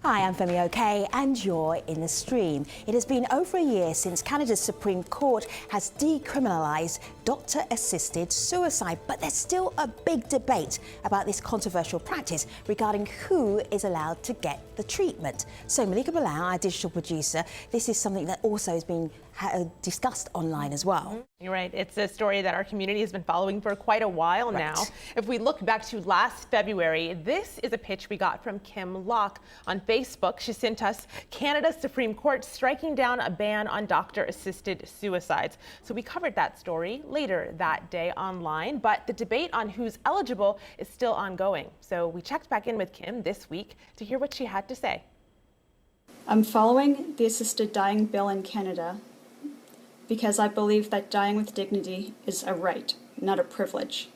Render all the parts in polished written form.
Hi, I'm Femi Oke and you're in the stream. It has been over a year since Canada's Supreme Court has decriminalised doctor-assisted suicide, but there's still a big debate about this controversial practice regarding who is allowed to get the treatment. So Malika Bilal, our digital producer, this is something that also has been discussed online as well. You're right. It's a story that our community has been following for quite a while now. If we look back to last February, this is a pitch we got from Kim Locke on Facebook. She sent us Canada's Supreme Court striking down a ban on doctor-assisted suicides. So we covered that story later that day online, but the debate on who's eligible is still ongoing. So we checked back in with Kim this week to hear what she had to say. I'm following the assisted dying bill in Canada because I believe that dying with dignity is a right, not a privilege.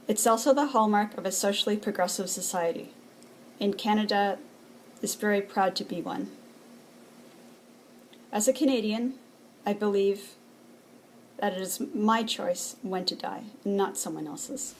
It's also the hallmark of a socially progressive society, and Canada is very proud to be one. As a Canadian, I believe that it is my choice when to die, not someone else's.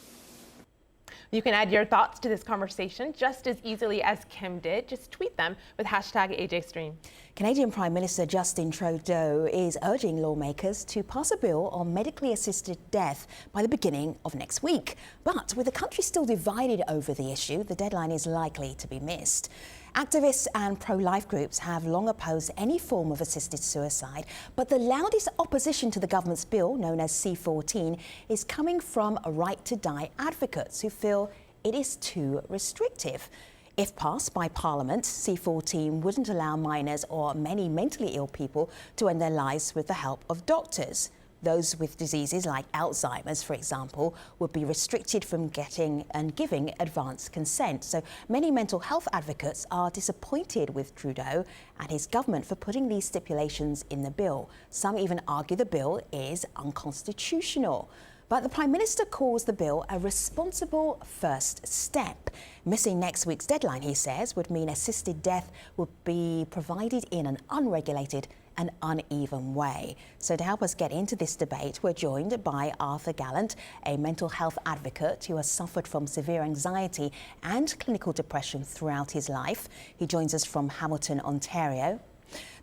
You can add your thoughts to this conversation just as easily as Kim did. Just tweet them with hashtag AJStream. Canadian Prime Minister Justin Trudeau is urging lawmakers to pass a bill on medically assisted death by the beginning of next week. But with the country still divided over the issue, the deadline is likely to be missed. Activists and pro-life groups have long opposed any form of assisted suicide, but the loudest opposition to the government's bill, known as C-14, is coming from right-to-die advocates who feel it is too restrictive. If passed by Parliament, C-14 wouldn't allow minors or many mentally ill people to end their lives with the help of doctors. Those with diseases like Alzheimer's, for example, would be restricted from getting and giving advance consent. So many mental health advocates are disappointed with Trudeau and his government for putting these stipulations in the bill. Some even argue the bill is unconstitutional. But the Prime Minister calls the bill a responsible first step. Missing next week's deadline, he says, would mean assisted death would be provided in an unregulated and uneven way. So to help us get into this debate, we're joined by Arthur Gallant, a mental health advocate who has suffered from severe anxiety and clinical depression throughout his life. He joins us from Hamilton, Ontario.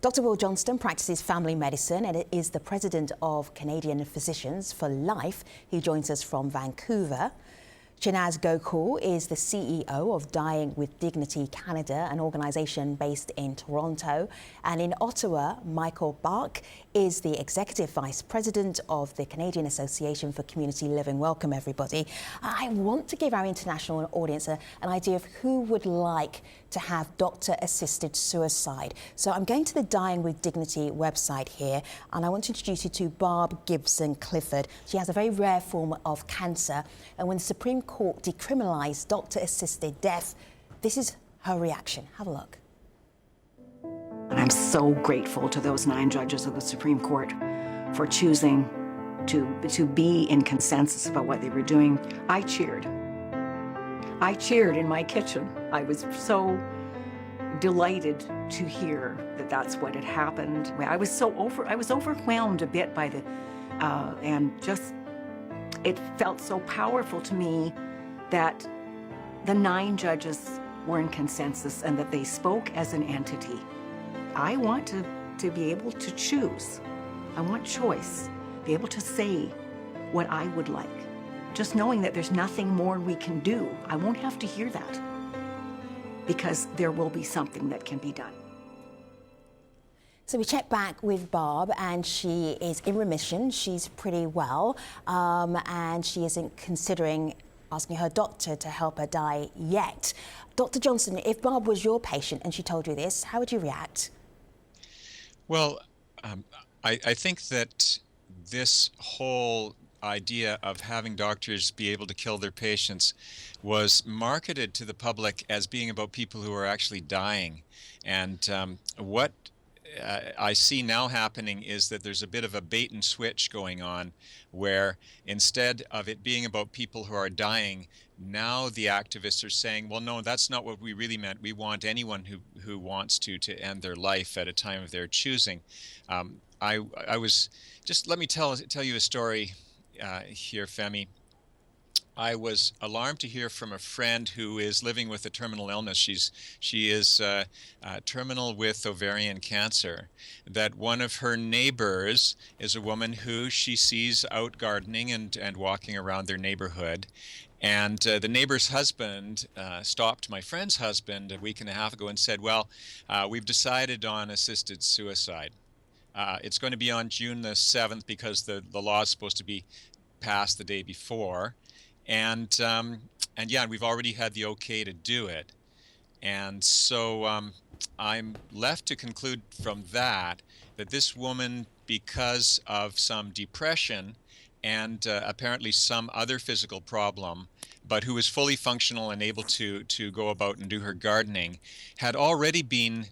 Dr. Will Johnston practices family medicine and is the president of Canadian Physicians for Life. He joins us from Vancouver. Shanaz Gokul is the CEO of Dying with Dignity Canada, an organisation based in Toronto. And in Ottawa, Michael Bark is the Executive Vice President of the Canadian Association for Community Living. Welcome, everybody. I want to give our international audience an idea of who would like to have doctor-assisted suicide. So I'm going to the Dying with Dignity website here, and I want to introduce you to Barb Gibson Clifford. She has a very rare form of cancer, and when the Supreme Court decriminalised doctor-assisted death, this is her reaction. Have a look. And I'm so grateful to those 9 judges of the Supreme Court for choosing to be in consensus about what they were doing. I cheered. I cheered in my kitchen. I was so delighted to hear that that's what had happened. I was overwhelmed a bit by the, and just, it felt so powerful to me that the 9 judges were in consensus and that they spoke as an entity. I want to be able to choose. I want choice, be able to say what I would like. Just knowing that there's nothing more we can do. I won't have to hear that because there will be something that can be done. So we checked back with Barb and she is in remission. She's pretty well and she isn't considering asking her doctor to help her die yet. Dr. Johnston, if Barb was your patient and she told you this, how would you react? Well, I think that this whole idea of having doctors be able to kill their patients was marketed to the public as being about people who are actually dying. And what I see now happening is that there's a bit of a bait and switch going on, where instead of it being about people who are dying, now the activists are saying, well, no, that's not what we really meant. We want anyone who wants to end their life at a time of their choosing. I was just, let me tell you a story here, Femi. I was alarmed to hear from a friend who is living with a terminal illness. She is terminal with ovarian cancer. That one of her neighbors is a woman who she sees out gardening and walking around their neighborhood. And the neighbor's husband stopped my friend's husband a week and a half ago and said, well, we've decided on assisted suicide. It's going to be on June the 7th because the law is supposed to be passed the day before. And yeah, we've already had the okay to do it. And so I'm left to conclude from that this woman, because of some depression and apparently some other physical problem, but who was fully functional and able to go about and do her gardening, had already been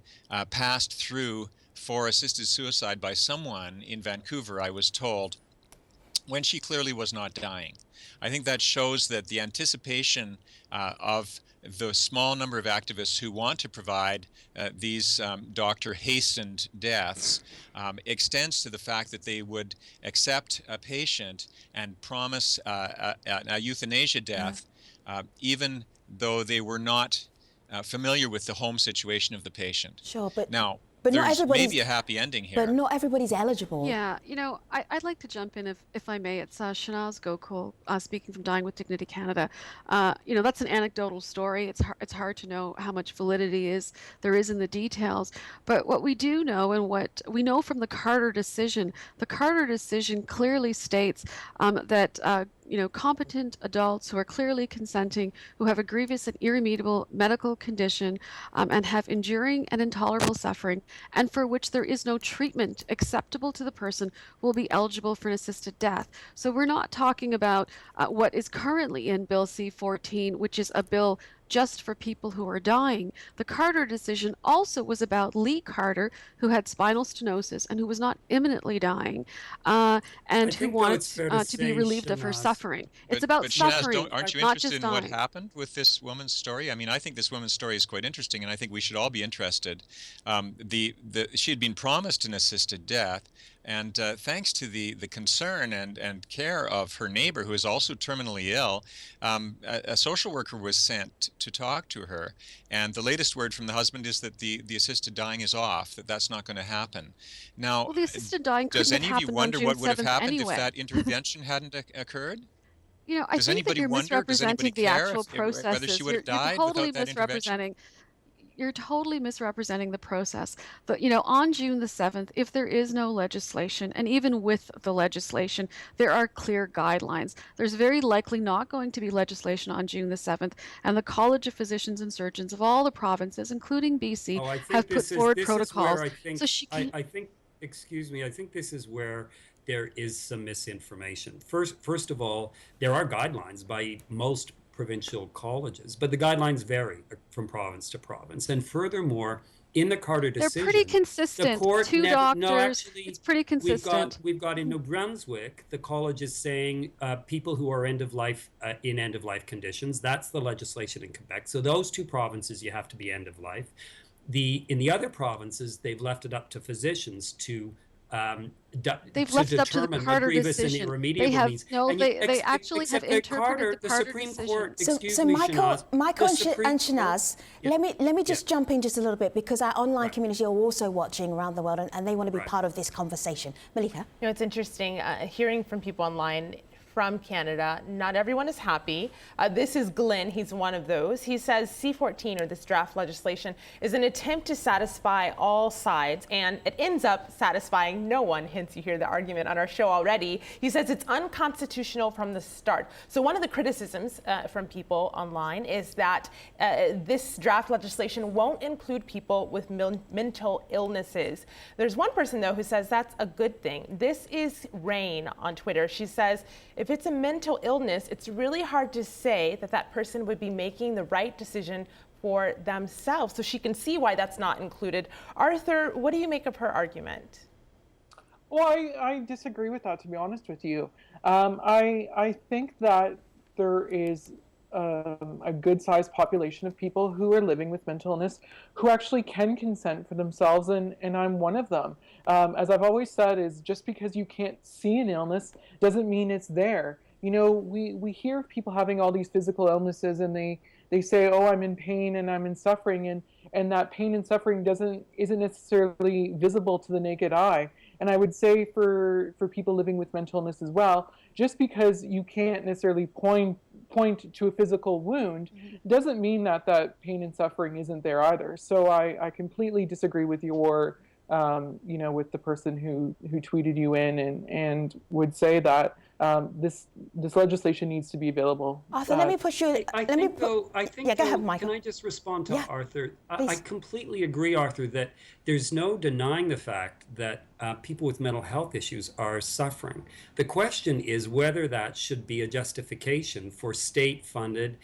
passed through for assisted suicide by someone in Vancouver, I was told, when she clearly was not dying. I think that shows that the anticipation of the small number of activists who want to provide these doctor-hastened deaths extends to the fact that they would accept a patient and promise a euthanasia death, even though they were not familiar with the home situation of the patient. Sure, but now, but not there's everybody's maybe a happy ending here. But not everybody's eligible. Yeah, I'd like to jump in if I may. It's Shanaz Gokul speaking from Dying with Dignity Canada. That's an anecdotal story. It's hard to know how much validity there is in the details. But what we do know, and what we know from the Carter decision clearly states that competent adults who are clearly consenting, who have a grievous and irremediable medical condition, and have enduring and intolerable suffering, and for which there is no treatment acceptable to the person, will be eligible for an assisted death. So we're not talking about what is currently in Bill C-14, which is a bill just for people who are dying. The Carter decision also was about Lee Carter, who had spinal stenosis and who was not imminently dying, and who wanted to be relieved of her suffering. It's about suffering, aren't you not interested just in dying. what happened with this woman's story? I mean, I think this woman's story is quite interesting, and I think we should all be interested. She had been promised an assisted death, and thanks to the concern and care of her neighbor, who is also terminally ill, a social worker was sent to talk to her. And the latest word from the husband is that the assisted dying is off, that's not going to happen. Now, Well, the assisted dying does couldn't any have of you happened wonder on June what would have 7th happened anyway. if that intervention hadn't occurred? I Does think that anybody you're wonder? Does anybody misrepresenting the care actual if- whether processes. she would have You're died totally without that intervention? You're totally misrepresenting the process. But on June the 7th, if there is no legislation, and even with the legislation, there are clear guidelines. There's very likely not going to be legislation on June the 7th, and the College of Physicians and Surgeons of all the provinces, including BC, Oh, I think have put this is forward this is where protocols. I think So she can. I think excuse me, I think this is where there is some misinformation. First of all, there are guidelines by most provincial colleges, but the guidelines vary from province to province. And furthermore, in the Carter They're decision, pretty the consistent. court Two never, no, doctors. actually, It's pretty consistent. we've got in New Brunswick, the college is saying people who are end of life conditions. That's the legislation in Quebec. So those two provinces, you have to be end of life. In the other provinces, they've left it up to physicians to They've left it up to the determine what Carter grievous and decision. irremediable They have means. no. And They actually have except that interpreted the Carter Supreme decision. Court. So, Excuse so me, Michael, Shanaz, Michael the and, Supreme and Court- Shanaz, Yeah. let me just Yeah. jump in just a little bit, because our online Right. community are also watching around the world, and they want to be Right. part of this conversation. Malika? It's interesting hearing from people online from Canada. Not everyone is happy. This is Glenn. He's one of those. He says C-14, or this draft legislation, is an attempt to satisfy all sides, and it ends up satisfying no one. Hence, you hear the argument on our show already. He says it's unconstitutional from the start. So one of the criticisms from people online is that this draft legislation won't include people with mental illnesses. There's one person, though, who says that's a good thing. This is Rain on Twitter. She says, if it's a mental illness, it's really hard to say that person would be making the right decision for themselves. So she can see why that's not included. Arthur, what do you make of her argument? Well, I disagree with that, to be honest with you. I think that there is a good-sized population of people who are living with mental illness who actually can consent for themselves, and I'm one of them. As I've always said, is just because you can't see an illness doesn't mean it's there. You know, we hear of people having all these physical illnesses, and they say, oh, I'm in pain and I'm in suffering, and that pain and suffering isn't necessarily visible to the naked eye. And I would say for people living with mental illness as well, just because you can't necessarily point to a physical wound doesn't mean that pain and suffering isn't there either. So I completely disagree with your with the person who tweeted you in, and would say that this legislation needs to be available. Arthur, let me push you. I think, go ahead, Michael. Can I just respond to Arthur? I please. completely agree, Arthur, that there's no denying the fact that people with mental health issues are suffering. The question is whether that should be a justification for state-funded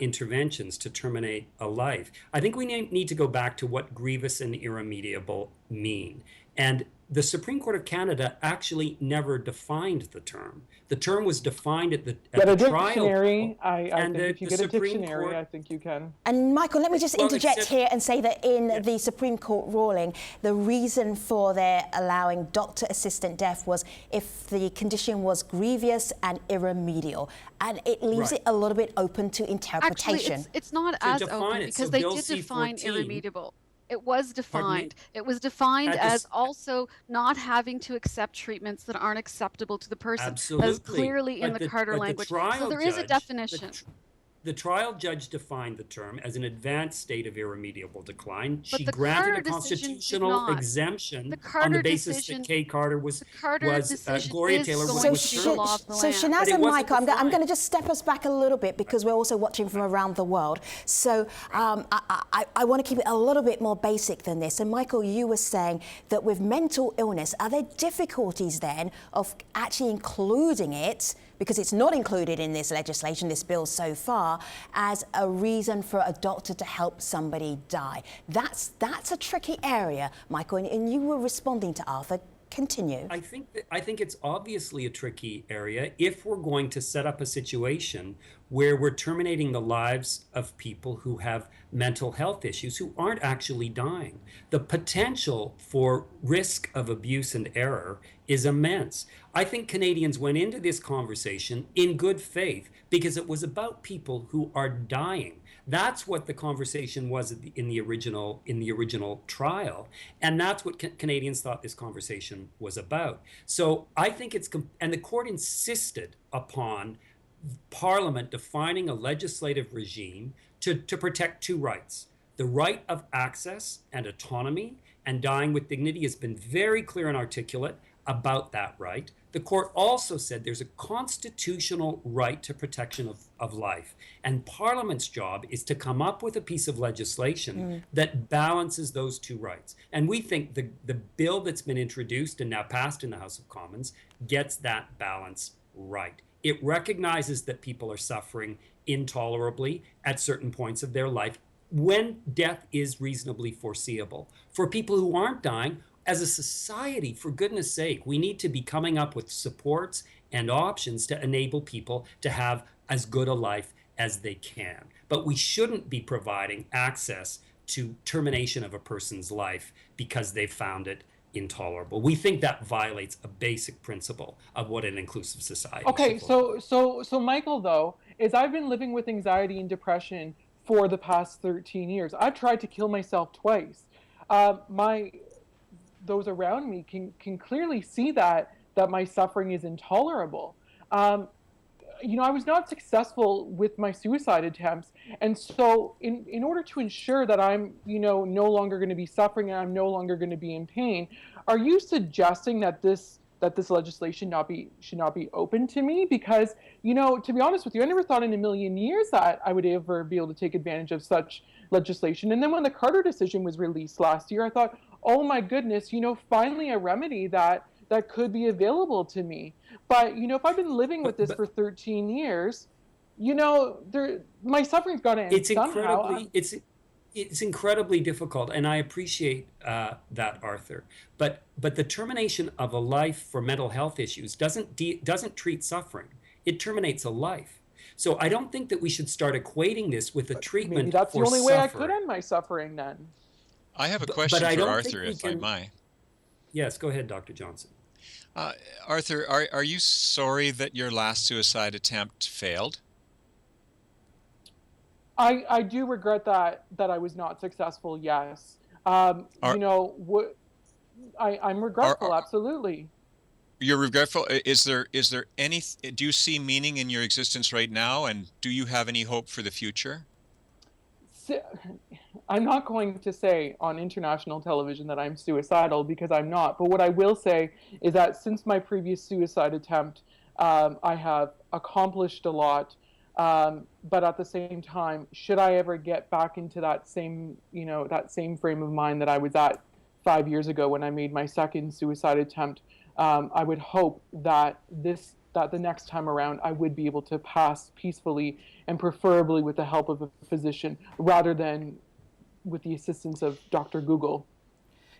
interventions to terminate a life. I think we need to go back to what grievous and irremediable mean. And the Supreme Court of Canada actually never defined the term. The term was defined at the dictionary. trial. I think if you get a dictionary, I think you can. And Michael, let me just interject here and say that in the Supreme Court ruling, the reason for their allowing doctor-assisted death was if the condition was grievous and irremedial. And it leaves it a little bit open to interpretation. Actually, it's not as open because they did define irremediable. It was defined. It was defined as also not having to accept treatments that aren't acceptable to the person. Absolutely. That's clearly in the Carter language. So there is a definition. The trial judge defined the term as an advanced state of irremediable decline. But She the granted Carter a decision constitutional did not. exemption The Carter on the basis decision- that Kay Carter was decision Gloria is Taylor was going was to be the termed. law of the So land. Shanaz But it and wasn't Michael, I'm going defined. to just step us back a little bit because we're also watching from around the world. So I want to keep it a little bit more basic than this. And Michael, you were saying that with mental illness, are there difficulties then of actually including it, because it's not included in this legislation, this bill so far, as a reason for a doctor to help somebody die? That's a tricky area, Michael, and you were responding to Arthur. Continue. I think it's obviously a tricky area if we're going to set up a situation where we're terminating the lives of people who have mental health issues who aren't actually dying. The potential for risk of abuse and error is immense. I think Canadians went into this conversation in good faith because it was about people who are dying. That's what the conversation was in the original trial, and that's what Canadians thought this conversation was about. So I think and the court insisted upon Parliament defining a legislative regime to protect two rights: the right of access and autonomy, and Dying with Dignity has been very clear and articulate about that right. The court also said there's a constitutional right to protection of life. And Parliament's job is to come up with a piece of legislation that balances those two rights. And we think the bill that's been introduced and now passed in the House of Commons gets that balance right. It recognizes that people are suffering intolerably at certain points of their life when death is reasonably foreseeable. For people who aren't dying, as a society, for goodness sake, we need to be coming up with supports and options to enable people to have as good a life as they can. But we shouldn't be providing access to termination of a person's life because they found it intolerable. We think that violates a basic principle of what an inclusive society Okay, should look like. so Michael, though, is I've been living with anxiety and depression for the past 13 years. I've tried to kill myself twice. Those around me can clearly see that my suffering is intolerable. I was not successful with my suicide attempts, and so in order to ensure that I'm no longer going to be suffering and I'm no longer going to be in pain, are you suggesting that this legislation should not be open to me? Because to be honest with you, I never thought in a million years that I would ever be able to take advantage of such legislation. And then when the Carter decision was released last year, I thought, oh my goodness, finally a remedy that could be available to me. But if I've been living with this for 13 years, my suffering's got to end somehow. It's incredibly difficult, and I appreciate that, Arthur. But the termination of a life for mental health issues doesn't treat suffering. It terminates a life. So I don't think that we should start equating this with a treatment. Maybe that's for the only way I suffering. could end my suffering then. I have a question I for don't Arthur, think we if I can- may. Yes, go ahead, Dr. Johnson. Arthur, are you sorry that your last suicide attempt failed? I do regret that I was not successful. Yes. Are, You know, I'm regretful. are Absolutely. you're regretful? Is there any? Do you see meaning in your existence right now, and do you have any hope for the future? Si- I'm not going to say on international television that I'm suicidal because I'm not. But what I will say is that since my previous suicide attempt, I have accomplished a lot. But at the same time, should I ever get back into that same, that same frame of mind that I was at 5 years ago when I made my second suicide attempt, I would hope that the next time around I would be able to pass peacefully and preferably with the help of a physician rather than with the assistance of Dr. Google.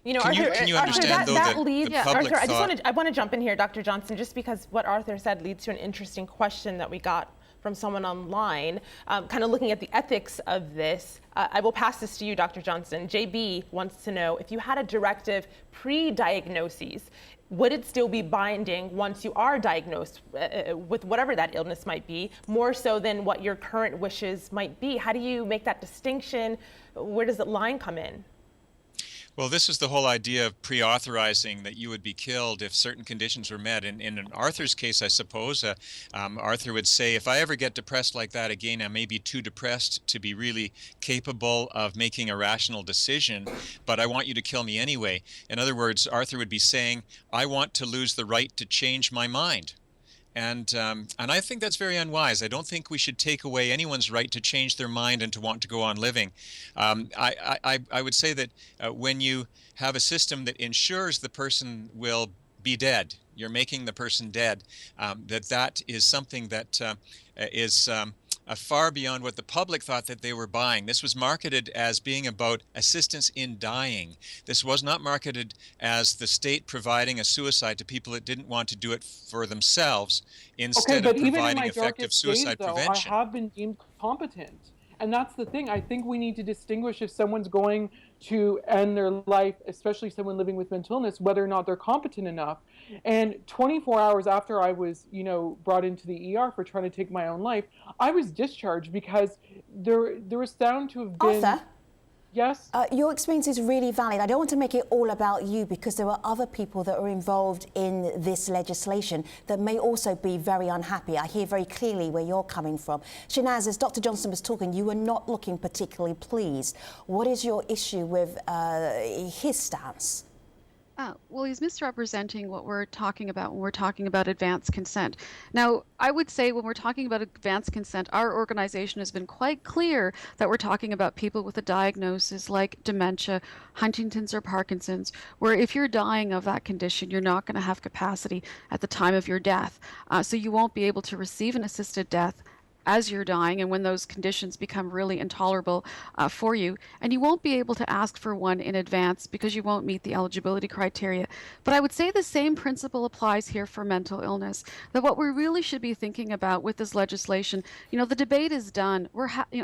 You know, Can you Arthur, understand, though, that leads, the public Arthur, thought... I want to jump in here, Dr. Johnson, just because what Arthur said leads to an interesting question that we got from someone online, kind of looking at the ethics of this. I will pass this to you, Dr. Johnson. JB wants to know, if you had a directive pre-diagnoses, would it still be binding once you are diagnosed with whatever that illness might be, more so than what your current wishes might be? How do you make that distinction? Where does that line come in? Well, this is the whole idea of pre-authorizing that you would be killed if certain conditions were met. In Arthur's case, I suppose, Arthur would say, if I ever get depressed like that again, I may be too depressed to be really capable of making a rational decision, but I want you to kill me anyway. In other words, Arthur would be saying, I want to lose the right to change my mind. And I think that's very unwise. I don't think we should take away anyone's right to change their mind and to want to go on living. I would say that when you have a system that ensures the person will be dead, you're making the person dead, that is something that is far beyond what the public thought that they were buying. This was marketed as being about assistance in dying. This was not marketed as the state providing a suicide to people that didn't want to do it for themselves instead of providing effective suicide prevention. I have been deemed competent. And that's the thing. I think we need to distinguish if someone's going to end their life, especially someone living with mental illness, whether or not they're competent enough. And 24 hours after I was, brought into the ER for trying to take my own life, I was discharged because there was found to have been... Arthur? Yes? Your experience is really valid. I don't want to make it all about you because there are other people that are involved in this legislation that may also be very unhappy. I hear very clearly where you're coming from. Shanaz, as Dr. Johnson was talking, you were not looking particularly pleased. What is your issue with his stance? Well, he's misrepresenting what we're talking about when we're talking about advanced consent. Now, I would say when we're talking about advanced consent, our organization has been quite clear that we're talking about people with a diagnosis like dementia, Huntington's or Parkinson's, where if you're dying of that condition, you're not going to have capacity at the time of your death. So you won't be able to receive an assisted death as you're dying and when those conditions become really intolerable for you. And you won't be able to ask for one in advance because you won't meet the eligibility criteria. But I would say the same principle applies here for mental illness, that what we really should be thinking about with this legislation, the debate is done.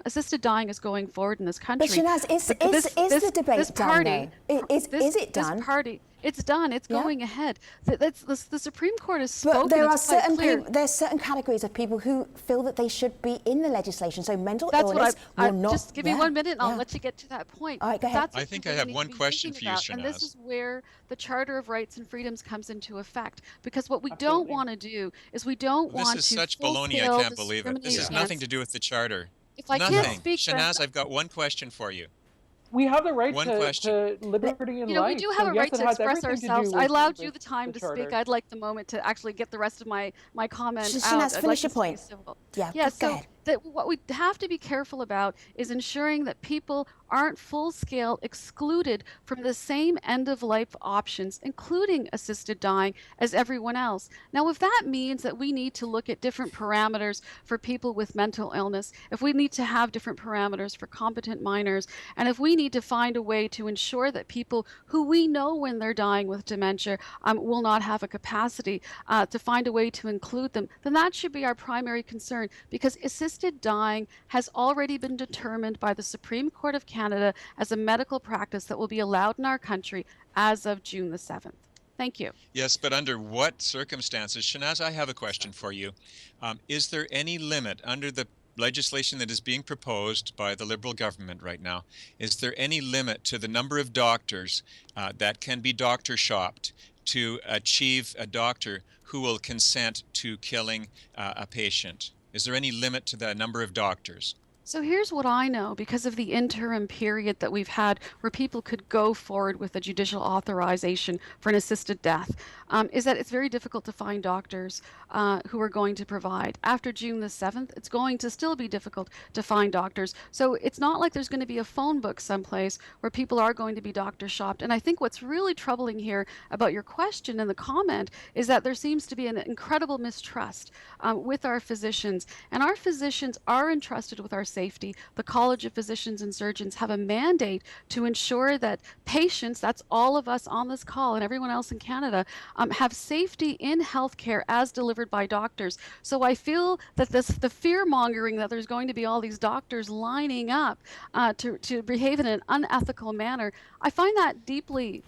Assisted dying is going forward in this country. But Shanaz, is the debate done, though? Is it done? This party, it's done. It's going ahead. The Supreme Court has spoken. But there are there's certain categories of people who feel that they should be in the legislation. So mental illness will not. Just give me 1 minute and I'll let you get to that point. All right, go ahead. I think I have one question for you, Shanaz. And this is where the Charter of Rights and Freedoms comes into effect. Because what we don't want to do is we don't want to. This is such baloney, I can't believe it. This has nothing to do with the Charter. If I nothing. Can't speak, Shanaz, I've got one question for you. We have the right to liberty and life. We do have a right to express ourselves. I allowed you the time to speak. I'd like the moment to actually get the rest of my comment out. Shanaz, finish your point. Yeah, go ahead. What we have to be careful about is ensuring that people aren't full-scale excluded from the same end-of-life options, including assisted dying, as everyone else. Now, if that means that we need to look at different parameters for people with mental illness, if we need to have different parameters for competent minors, and if we need to find a way to ensure that people who we know when they're dying with dementia will not have a capacity to find a way to include them, then that should be our primary concern, because assisted dying has already been determined by the Supreme Court of Canada as a medical practice that will be allowed in our country as of June the 7th. Thank you. Yes, but under what circumstances? Shanaz, I have a question for you. Is there any limit under the legislation that is being proposed by the Liberal government right now? Is there any limit to the number of doctors that can be doctor shopped to achieve a doctor who will consent to killing a patient? Is there any limit to the number of doctors? So here's what I know because of the interim period that we've had where people could go forward with a judicial authorization for an assisted death, is that it's very difficult to find doctors who are going to provide. After June the 7th, it's going to still be difficult to find doctors. So it's not like there's going to be a phone book someplace where people are going to be doctor shopped. And I think what's really troubling here about your question and the comment is that there seems to be an incredible mistrust with our physicians. And our physicians are entrusted with our safety. The College of Physicians and Surgeons have a mandate to ensure that patients, that's all of us on this call and everyone else in Canada, have safety in healthcare as delivered by doctors. So I feel that the fear mongering that there's going to be all these doctors lining up to behave in an unethical manner, I find that deeply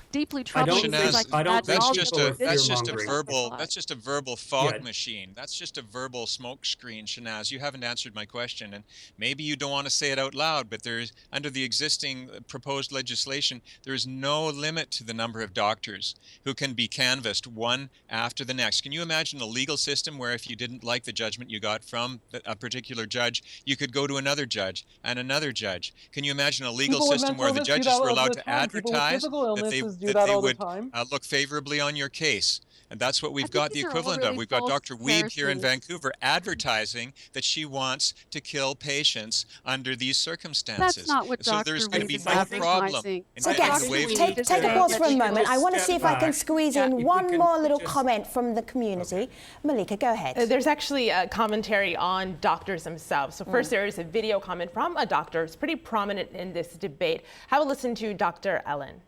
troubling. That's just a verbal fog machine. That's just a verbal smokescreen, Shanaz. You haven't answered my question, and maybe you don't want to say it out loud, but there's, under the existing proposed legislation, there is no limit to the number of doctors who can be canvassed one after the next. Can you imagine a legal system where if you didn't like the judgment you got from a particular judge, you could go to another judge and another judge? Can you imagine a legal system where the judges were allowed to advertise that they would look favorably on your case? And that's what we've got the equivalent of. We've got Dr. Wiebe here in Vancouver advertising that she wants to kill patients under these circumstances. That's not what so there's going to be no advertising. problem. So guys, take a pause for a moment. I want to see if I can squeeze in one more little comment from the community. Malika, go ahead. There's actually a commentary on doctors themselves. So first there is a video comment from a doctor. It's pretty prominent in this debate. Have a listen to Dr. Ellen.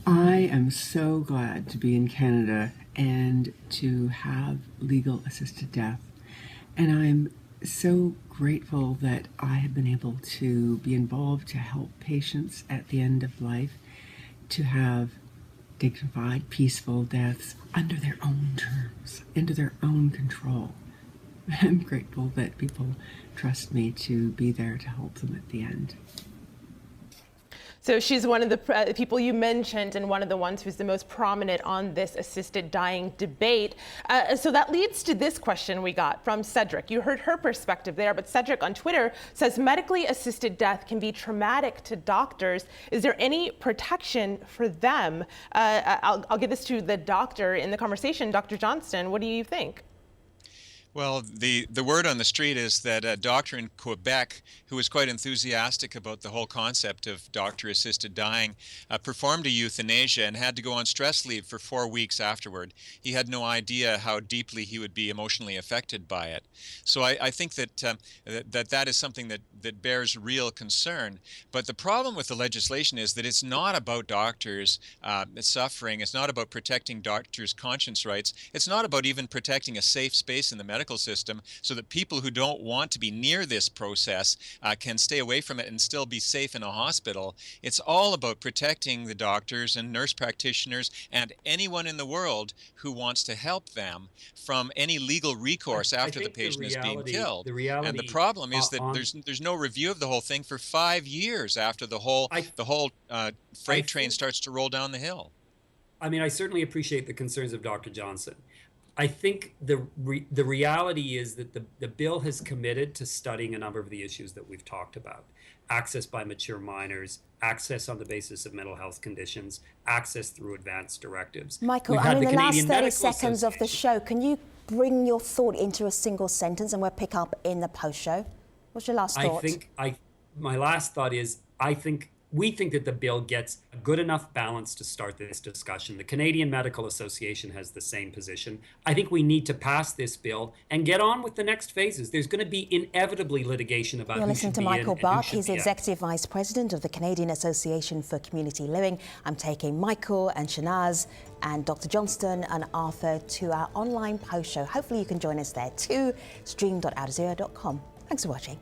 I am so glad to be in Canada and to have legal assisted death. And I'm so grateful that I have been able to be involved to help patients at the end of life to have dignified, peaceful deaths under their own terms, under their own control. I'm grateful that people trust me to be there to help them at the end. So she's one of the people you mentioned and one of the ones who's the most prominent on this assisted dying debate. So that leads to this question we got from Cedric. You heard her perspective there, but Cedric on Twitter says medically assisted death can be traumatic to doctors. Is there any protection for them? I'll give this to the doctor in the conversation. Dr. Johnston, what do you think? Well, the word on the street is that a doctor in Quebec who was quite enthusiastic about the whole concept of doctor-assisted dying performed a euthanasia and had to go on stress leave for 4 weeks afterward. He had no idea how deeply he would be emotionally affected by it. So I think that that is something that bears real concern. But the problem with the legislation is that it's not about doctors suffering. It's not about protecting doctors' conscience rights. It's not about even protecting a safe space in the medical system so that people who don't want to be near this process can stay away from it and still be safe in a hospital. It's all about protecting the doctors and nurse practitioners and anyone in the world who wants to help them from any legal recourse after the patient is being killed. And the problem is that there's no review of the whole thing for 5 years after the whole freight train starts to roll down the hill. I mean, I certainly appreciate the concerns of Dr. Johnson. I think the reality is that the bill has committed to studying a number of the issues that we've talked about. Access by mature minors, access on the basis of mental health conditions, access through advanced directives. Michael, in the last 30 seconds of the show, can you bring your thought into a single sentence and we'll pick up in the post-show? What's your last thought? My last thought is, we think that the bill gets a good enough balance to start this discussion. The Canadian Medical Association has the same position. I think we need to pass this bill and get on with the next phases. There's going to be inevitably litigation about You're who listening should to be Michael in Bach. and who He's should be out. Executive Vice President of the Canadian Association for Community Living. I'm taking Michael and Shanaz and Dr. Johnston and Arthur to our online post show. Hopefully you can join us there too, stream.aljazeera.com. Thanks for watching.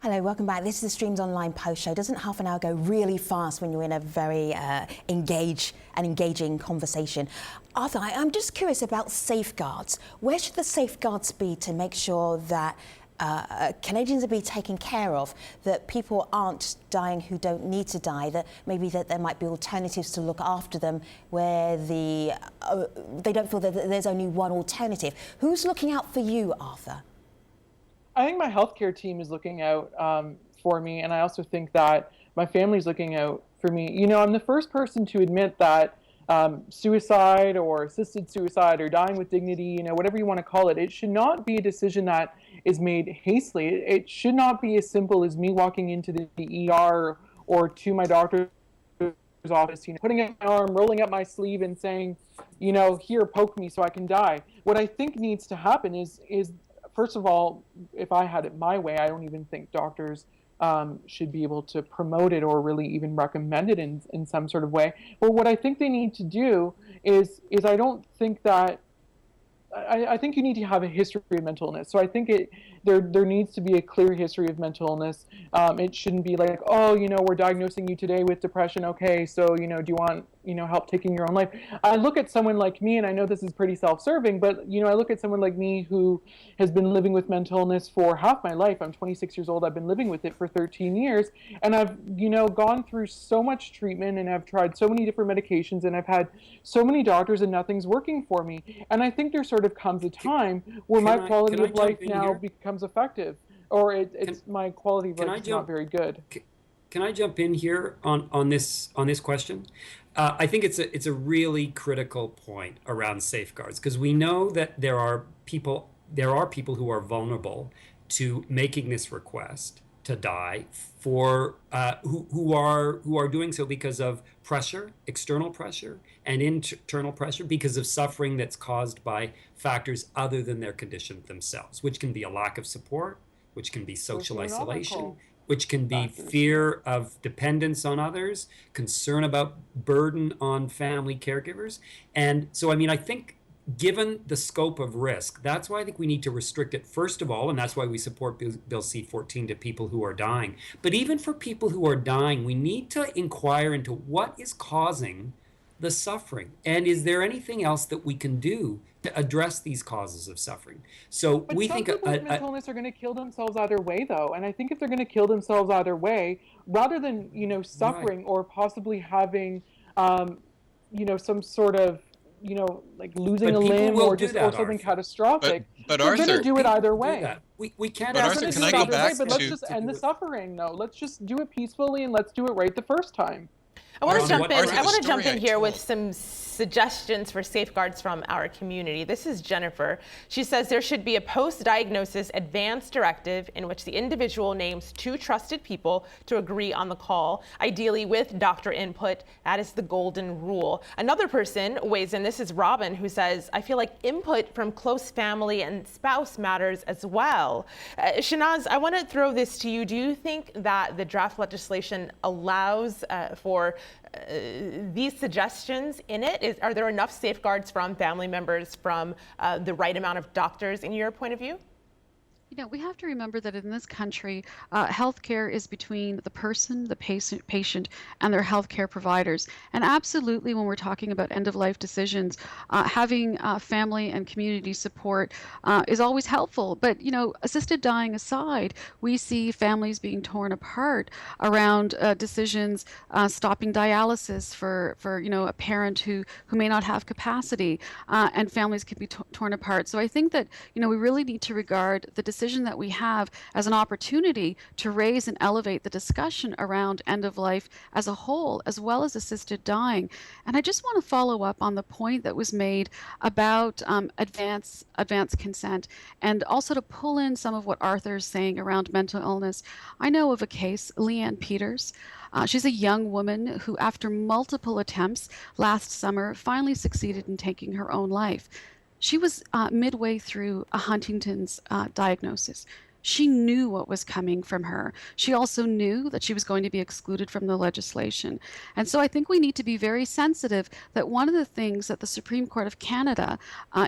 Hello, welcome back. This is the Streams Online Post Show. Doesn't half an hour go really fast when you're in a very engaging conversation? Arthur, I'm just curious about safeguards. Where should the safeguards be to make sure that Canadians are being taken care of, that people aren't dying who don't need to die, that maybe that there might be alternatives to look after them where they don't feel that there's only one alternative? Who's looking out for you, Arthur? I think my healthcare team is looking out for me, and I also think that my family's looking out for me. You know, I'm the first person to admit that suicide or assisted suicide or dying with dignity, you know, whatever you want to call it, it should not be a decision that is made hastily. It should not be as simple as me walking into the ER or to my doctor's office, you know, putting out my arm, rolling up my sleeve and saying, you know, here, poke me so I can die. What I think needs to happen is first of all, if I had it my way, I don't even think doctors should be able to promote it or really even recommend it in some sort of way. But what I think they need to do is I don't think that, I think you need to have a history of mental illness. So I think there needs to be a clear history of mental illness. It shouldn't be like, oh, you know, we're diagnosing you today with depression. Okay, so, you know, do you want, you know, help taking your own life? I look at someone like me, and I know this is pretty self-serving, but, you know, I look at someone like me who has been living with mental illness for half my life. I'm 26 years old. I've been living with it for 13 years. And I've, you know, gone through so much treatment, and I've tried so many different medications, and I've had so many doctors, and nothing's working for me. And I think there sort of comes a time where my quality of life now becomes effective, or my quality of life is not very good. Can I jump in here on this question? I think it's a really critical point around safeguards, because we know that there are people who are vulnerable to making this request to die for who are doing so because of pressure, external pressure, and internal pressure, because of suffering that's caused by factors other than their condition themselves, which can be a lack of support, which can be social isolation, which can be fear of dependence on others, concern about burden on family caregivers. And so, I mean, I think given the scope of risk, that's why I think we need to restrict it, first of all, and that's why we support Bill C-14 to people who are dying. But even for people who are dying, we need to inquire into what is causing the suffering, and is there anything else that we can do to address these causes of suffering? So but we some think people with mental illness are going to kill themselves either way, though, and I think if they're going to kill themselves either way, rather than, you know, suffering or possibly having, you know, some sort of, you know, like losing a limb or something catastrophic, but they're Arthur, going to do it either way. We can't. But Arthur, can I go back but let's to just end the suffering, though. Let's just do it peacefully, and let's do it right the first time. I want to jump in. I want to jump in here told. with some suggestions for safeguards from our community. This is Jennifer. She says there should be a post-diagnosis advance directive in which the individual names 2 trusted people to agree on the call, ideally with doctor input. That is the golden rule. Another person weighs in. This is Robin, who says, I feel like input from close family and spouse matters as well. Shahnaz, I want to throw this to you. Do you think that the draft legislation allows for these suggestions in it? Are there enough safeguards from family members, from the right amount of doctors, in your point of view? You know, we have to remember that in this country, healthcare is between the person, the patient, and their healthcare providers. And absolutely, when we're talking about end-of-life decisions, having family and community support is always helpful. But, you know, assisted dying aside, we see families being torn apart around decisions stopping dialysis for you know, a parent who may not have capacity, and families can be torn apart. So I think that, you know, we really need to regard the decision that we have as an opportunity to raise and elevate the discussion around end of life as a whole, as well as assisted dying. And I just want to follow up on the point that was made about advance consent, and also to pull in some of what Arthur is saying around mental illness. I know of a case, Leanne Peters. She's a young woman who, after multiple attempts last summer, finally succeeded in taking her own life. She was midway through a Huntington's diagnosis. She knew what was coming from her. She also knew that she was going to be excluded from the legislation. And so I think we need to be very sensitive that one of the things that the Supreme Court of Canada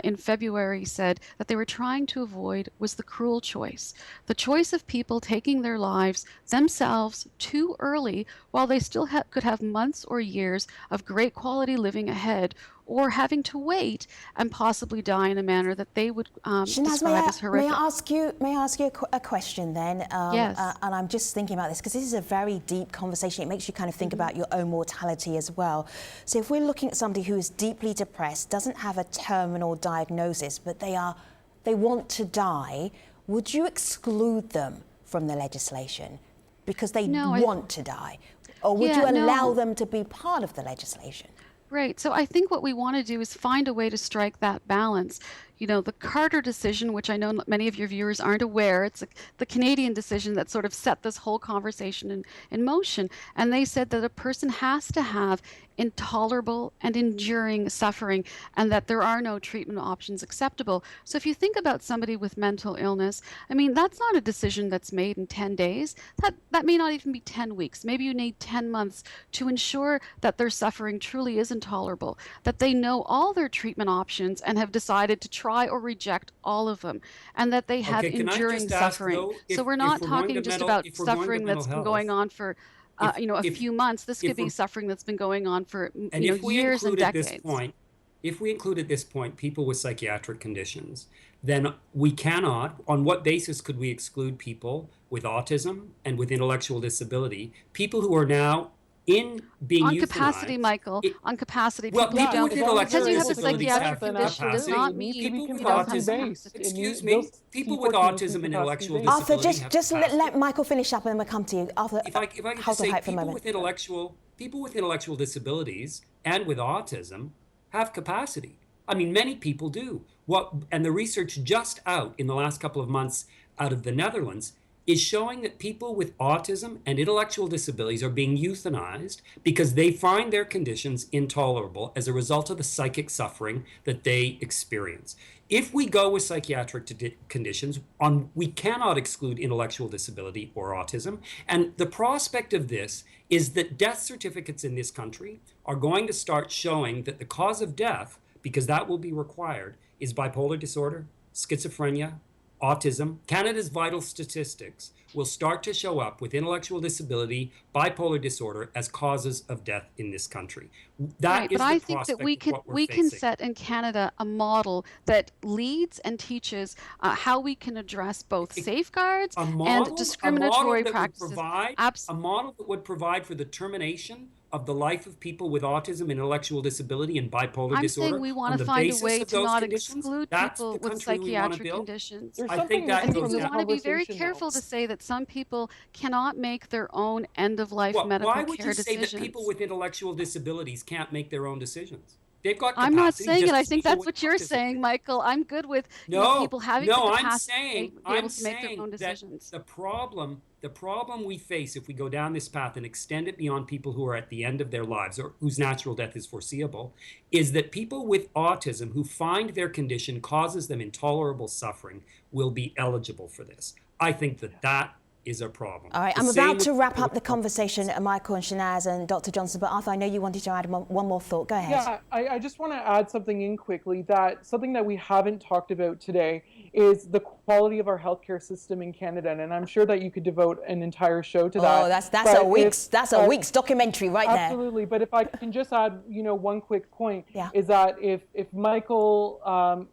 in February said that they were trying to avoid was the cruel choice. The choice of people taking their lives themselves too early while they still could have months or years of great quality living ahead, or having to wait and possibly die in a manner that they would describe as horrific. May I ask you a question then? Yes. And I'm just thinking about this because this is a very deep conversation. It makes you kind of think about your own mortality as well. So if we're looking at somebody who is deeply depressed, doesn't have a terminal diagnosis, but they want to die, would you exclude them from the legislation because they want to die? Or would you allow them to be part of the legislation? Right. So I think what we want to do is find a way to strike that balance. You know, the Carter decision, which I know many of your viewers aren't aware, it's the Canadian decision that sort of set this whole conversation in motion. And they said that a person has to have intolerable and enduring suffering and that there are no treatment options acceptable. So if you think about somebody with mental illness, I mean, that's not a decision that's made in 10 days. That may not even be 10 weeks. Maybe you need 10 months to ensure that their suffering truly is intolerable, that they know all their treatment options and have decided to try or reject all of them, and that they have enduring suffering. So we're not talking just about suffering that's been going on for a few months. This could be suffering that's been going on for years and decades. If we include at this point people with psychiatric conditions, then we cannot, on what basis could we exclude people with autism and with intellectual disability, people who are now being on euthanized. Capacity, Michael, on capacity. Well, people with intellectual because you have a disabilities psychiatric have condition does capacity. not mean People you with don't have autism, capacity. excuse me, people with autism and intellectual disability Arthur, have just capacity. let Michael finish up and then we'll come to you. Arthur, If I could hold just on say, tight for a moment. people with intellectual disabilities and with autism have capacity. I mean, many people do. And the research just out in the last couple of months out of the Netherlands is showing that people with autism and intellectual disabilities are being euthanized because they find their conditions intolerable as a result of the psychic suffering that they experience. If we go with psychiatric conditions, we cannot exclude intellectual disability or autism. And the prospect of this is that death certificates in this country are going to start showing that the cause of death, because that will be required, is bipolar disorder, schizophrenia, autism. Canada's vital statistics will start to show up with intellectual disability, bipolar disorder as causes of death in this country. Right, but I think that we can set in Canada a model that leads and teaches how we can address both safeguards and discriminatory practices. A model that would provide for the termination of the life of people with autism and intellectual disability and bipolar disorder. I'm saying we want to find a way to not exclude people with psychiatric conditions. I think we want to be very careful to say that some people cannot make their own end-of-life medical care decisions. Why would you say that people with intellectual disabilities can't make their own decisions? They've got capacity. I'm not saying it. I think that's what you're saying, Michael. I'm good with people having the capacity to be able to make their own decisions. The problem we face if we go down this path and extend it beyond people who are at the end of their lives or whose natural death is foreseeable is that people with autism who find their condition causes them intolerable suffering will be eligible for this. I think that is a problem. All right, I'm about to wrap up the conversation, Michael and Shanaz and Dr. Johnston, but Arthur, I know you wanted to add one more thought. Go ahead. Yeah, I just want to add something in quickly, that something that we haven't talked about today is the quality of our healthcare system in Canada, and I'm sure that you could devote an entire show to that. Oh, that's a week's documentary right there. Absolutely, but if I can just add, one quick point, is that if Michael, or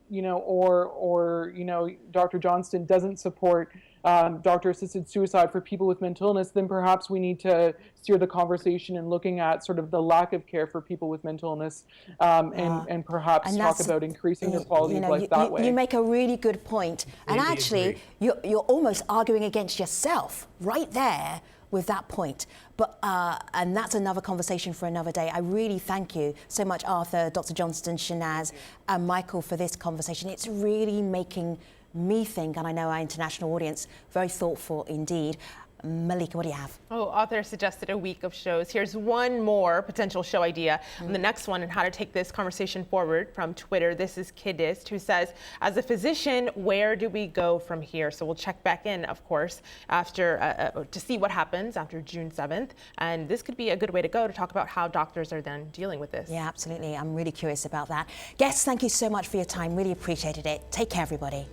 Dr. Johnston doesn't support doctor-assisted suicide for people with mental illness, then perhaps we need to steer the conversation in looking at sort of the lack of care for people with mental illness, and perhaps talk about increasing their quality of life that way. You make a really good point, and actually, you're almost arguing against yourself right there with that point. But and that's another conversation for another day. I really thank you so much, Arthur, Dr. Johnston, Shanaz, and Michael, for this conversation. It's really making me think, and I know our international audience, very thoughtful indeed. Malika, what do you have? Oh, author suggested a week of shows. Here's one more potential show idea. And the next one, and how to take this conversation forward, from Twitter. This is Kidist, who says, as a physician, where do we go from here? So we'll check back in, of course, after to see what happens after June 7th. And this could be a good way to go to talk about how doctors are then dealing with this. Yeah, absolutely. I'm really curious about that. Guests, thank you so much for your time. Really appreciated it. Take care, everybody.